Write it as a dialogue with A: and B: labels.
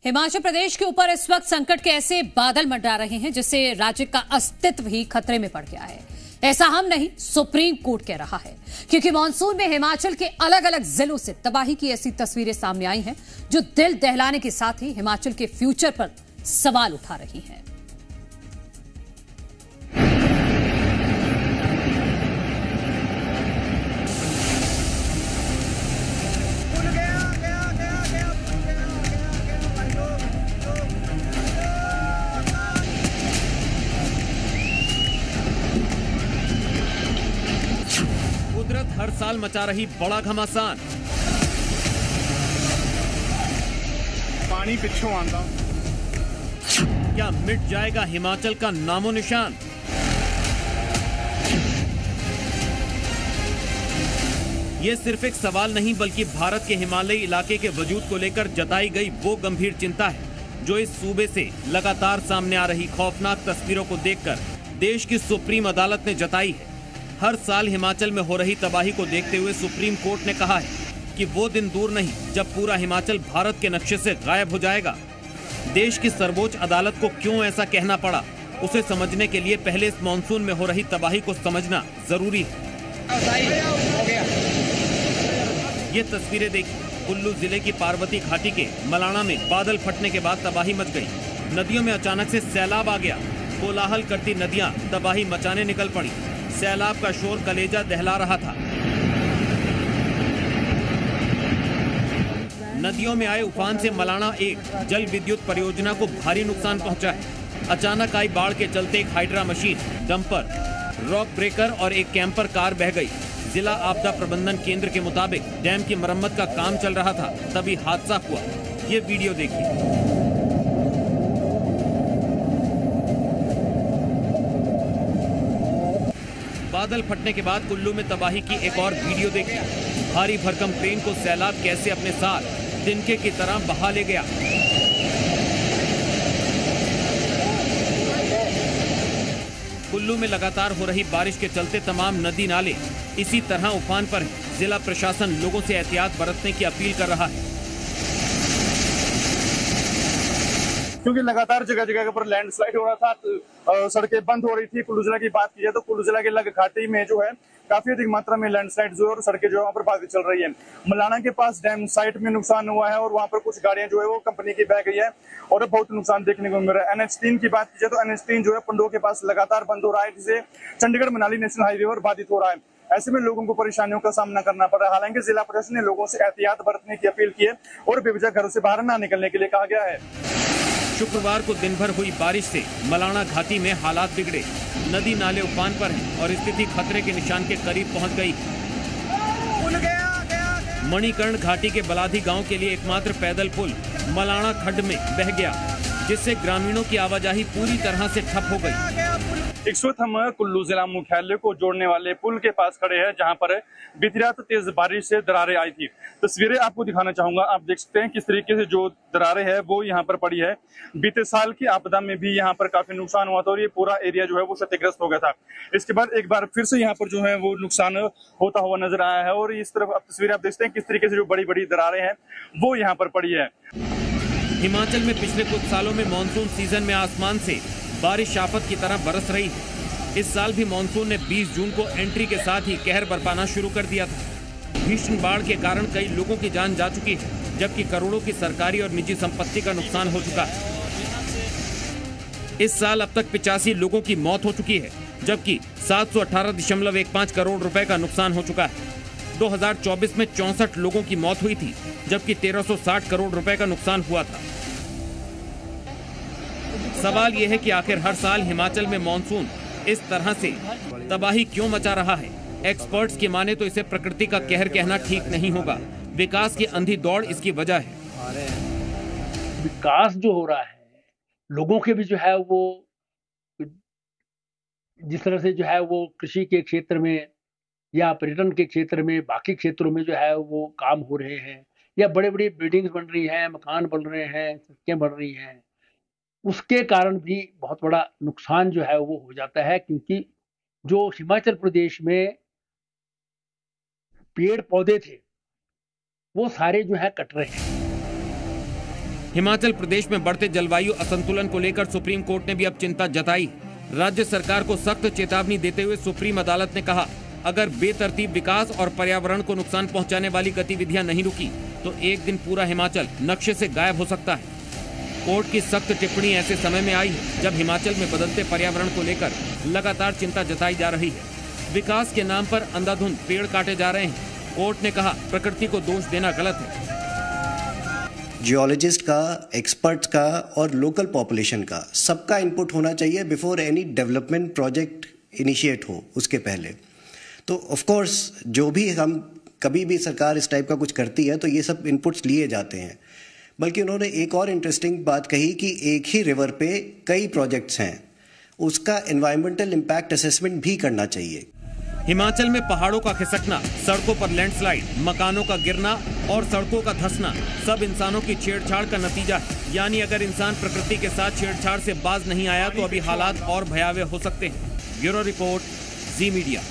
A: हिमाचल प्रदेश के ऊपर इस वक्त संकट के ऐसे बादल मंडरा रहे हैं जिससे राज्य का अस्तित्व ही खतरे में पड़ गया है। ऐसा हम नहीं, सुप्रीम कोर्ट कह रहा है, क्योंकि मानसून में हिमाचल के अलग अलग जिलों से तबाही की ऐसी तस्वीरें सामने आई हैं जो दिल दहलाने के साथ ही हिमाचल के फ्यूचर पर सवाल उठा रही हैं।
B: कुदरत हर साल मचा रही बड़ा घमासान।
C: पानी पिछों आंदा।
B: क्या मिट जाएगा हिमाचल का नामो निशान? ये सिर्फ एक सवाल नहीं बल्कि भारत के हिमालयी इलाके के वजूद को लेकर जताई गई वो गंभीर चिंता है जो इस सूबे से लगातार सामने आ रही खौफनाक तस्वीरों को देखकर देश की सुप्रीम अदालत ने जताई है। हर साल हिमाचल में हो रही तबाही को देखते हुए सुप्रीम कोर्ट ने कहा है कि वो दिन दूर नहीं जब पूरा हिमाचल भारत के नक्शे से गायब हो जाएगा। देश की सर्वोच्च अदालत को क्यों ऐसा कहना पड़ा, उसे समझने के लिए पहले इस मानसून में हो रही तबाही को समझना जरूरी है। ये तस्वीरें देखिए, कुल्लू जिले की पार्वती घाटी के मलाणा में बादल फटने के बाद तबाही मच गई। नदियों में अचानक से सैलाब आ गया। कोलाहल करती नदियां तबाही मचाने निकल पड़ी। सैलाब का शोर कलेजा दहला रहा था। नदियों में आए उफान से मलाणा एक जल विद्युत परियोजना को भारी नुकसान पहुंचा है। अचानक आई बाढ़ के चलते एक hydra machine, dumper, rock breaker और एक कैंपर कार बह गई। जिला आपदा प्रबंधन केंद्र के मुताबिक डैम की मरम्मत का काम चल रहा था, तभी हादसा हुआ। ये वीडियो देखिए। बादल फटने के बाद कुल्लू में तबाही की एक और वीडियो देखिए। भारी भरकम ट्रेन को सैलाब कैसे अपने साथ तिनके की तरह बहा ले गया। कुल्लू में लगातार हो रही बारिश के चलते तमाम नदी नाले इसी तरह उफान पर है। जिला प्रशासन लोगों से एहतियात बरतने की अपील कर रहा है,
C: क्योंकि लगातार जगह जगह पर लैंडस्लाइड हो रहा था, सड़कें बंद हो रही थी। कुल्लू जिला की बात की जाए तो कुल्लू जिला के लग घाटी में जो है काफी अधिक मात्रा में लैंडस्लाइड जो है और सड़कें जो है वहाँ पर बाधित चल रही है। मलाना के पास डैम साइट में नुकसान हुआ है और वहाँ पर कुछ गाड़ियां जो है वो कंपनी की बह गई है और बहुत नुकसान देखने को मिल रहा है। NH3 की बात की जाए तो NH3 जो है पंडोह के पास लगातार बंद हो रहा है, जिससे चंडीगढ़ मनाली नेशनल हाईवे पर बाधित हो रहा है। ऐसे में लोगों को परेशानियों का सामना करना पड़ रहा है। हालांकि जिला प्रशासन ने लोगों से एहतियात बरतने की अपील की है और बेवजह घरों से बाहर न निकलने के लिए कहा गया है।
B: शुक्रवार को दिन भर हुई बारिश से मलाणा घाटी में हालात बिगड़े। नदी नाले उफान पर हैं और स्थिति खतरे के निशान के करीब पहुंच गई। मणिकर्ण घाटी के बलाधी गांव के लिए एकमात्र पैदल पुल मलाणा खड्ड में बह गया, जिससे ग्रामीणों की आवाजाही पूरी तरह से ठप हो गई।
C: इस वक्त हम कुल्लू जिला मुख्यालय को जोड़ने वाले पुल के पास खड़े हैं, जहां पर बीती रात तेज बारिश से दरारें आई थी। तस्वीरें आपको दिखाना चाहूंगा। आप देख सकते हैं किस तरीके से जो दरारें हैं वो यहाँ पर पड़ी है। बीते साल की आपदा में भी यहाँ पर काफी नुकसान हुआ था और ये पूरा एरिया जो है वो क्षतिग्रस्त हो गया था। इसके बाद एक बार फिर से यहाँ पर जो है वो नुकसान होता हुआ नजर आया है और इस तरफ तस्वीरें आप देखते हैं किस तरीके से जो बड़ी बड़ी दरारें हैं वो यहाँ पर पड़ी है।
B: हिमाचल में पिछले कुछ सालों में मानसून सीजन में आसमान से बारिश आफत की तरह बरस रही है। इस साल भी मानसून ने 20 जून को एंट्री के साथ ही कहर बरपाना शुरू कर दिया था। भीषण बाढ़ के कारण कई लोगों की जान जा चुकी है, जबकि करोड़ों की सरकारी और निजी संपत्ति का नुकसान हो चुका है। इस साल अब तक 85 लोगों की मौत हो चुकी है, जबकि 718.15 करोड़ रुपए का नुकसान हो चुका है। 2024 में 64 लोगों की मौत हुई थी, जबकि 1360 करोड़ रुपए का नुकसान हुआ था। सवाल यह है कि आखिर हर साल हिमाचल में मानसून इस तरह से तबाही क्यों मचा रहा है। एक्सपर्ट्स की माने तो इसे प्रकृति का कहर कहना ठीक नहीं होगा। विकास की अंधी दौड़ इसकी वजह है।
D: विकास जो हो रहा है, लोगों के भी जो है वो जिस तरह से जो है वो कृषि के क्षेत्र में या पर्यटन के क्षेत्र में, बाकी क्षेत्रों में जो है वो काम हो रहे हैं या बड़े बड़ी बिल्डिंग्स बन रही हैं, मकान बन रहे हैं, सड़कें बन रही हैं, उसके कारण भी बहुत बड़ा नुकसान जो है वो हो जाता है। क्योंकि जो हिमाचल प्रदेश में पेड़ पौधे थे वो सारे जो है कट रहे हैं।
B: हिमाचल प्रदेश में बढ़ते जलवायु असंतुलन को लेकर सुप्रीम कोर्ट ने भी अब चिंता जताई। राज्य सरकार को सख्त चेतावनी देते हुए सुप्रीम अदालत ने कहा, अगर बेतरतीब विकास और पर्यावरण को नुकसान पहुंचाने वाली गतिविधियां नहीं रुकी तो एक दिन पूरा हिमाचल नक्शे से गायब हो सकता है। कोर्ट की सख्त टिप्पणी ऐसे समय में आई है जब हिमाचल में बदलते पर्यावरण को लेकर लगातार चिंता जताई जा रही है। विकास के नाम पर अंधाधुंध पेड़ काटे जा रहे हैं। कोर्ट ने कहा, प्रकृति को दोष देना गलत है।
E: जियोलॉजिस्ट का, एक्सपर्ट्स का और लोकल पॉपुलेशन का सबका इनपुट होना चाहिए before any development project initiate हो, उसके पहले। तो ऑफ कोर्स जो भी हम कभी भी सरकार इस टाइप का कुछ करती है तो ये सब इनपुट्स लिए जाते हैं। बल्कि उन्होंने एक और इंटरेस्टिंग बात कही कि एक ही रिवर पे कई प्रोजेक्ट्स हैं, उसका एनवायरमेंटल इम्पैक्ट असेसमेंट भी करना चाहिए।
B: हिमाचल में पहाड़ों का खिसकना, सड़कों पर लैंडस्लाइड, मकानों का गिरना और सड़कों का धंसना सब इंसानों की छेड़छाड़ का नतीजा है। यानी अगर इंसान प्रकृति के साथ छेड़छाड़ से बाज नहीं आया तो अभी हालात और भयावह हो सकते हैं। ब्यूरो रिपोर्ट, जी मीडिया।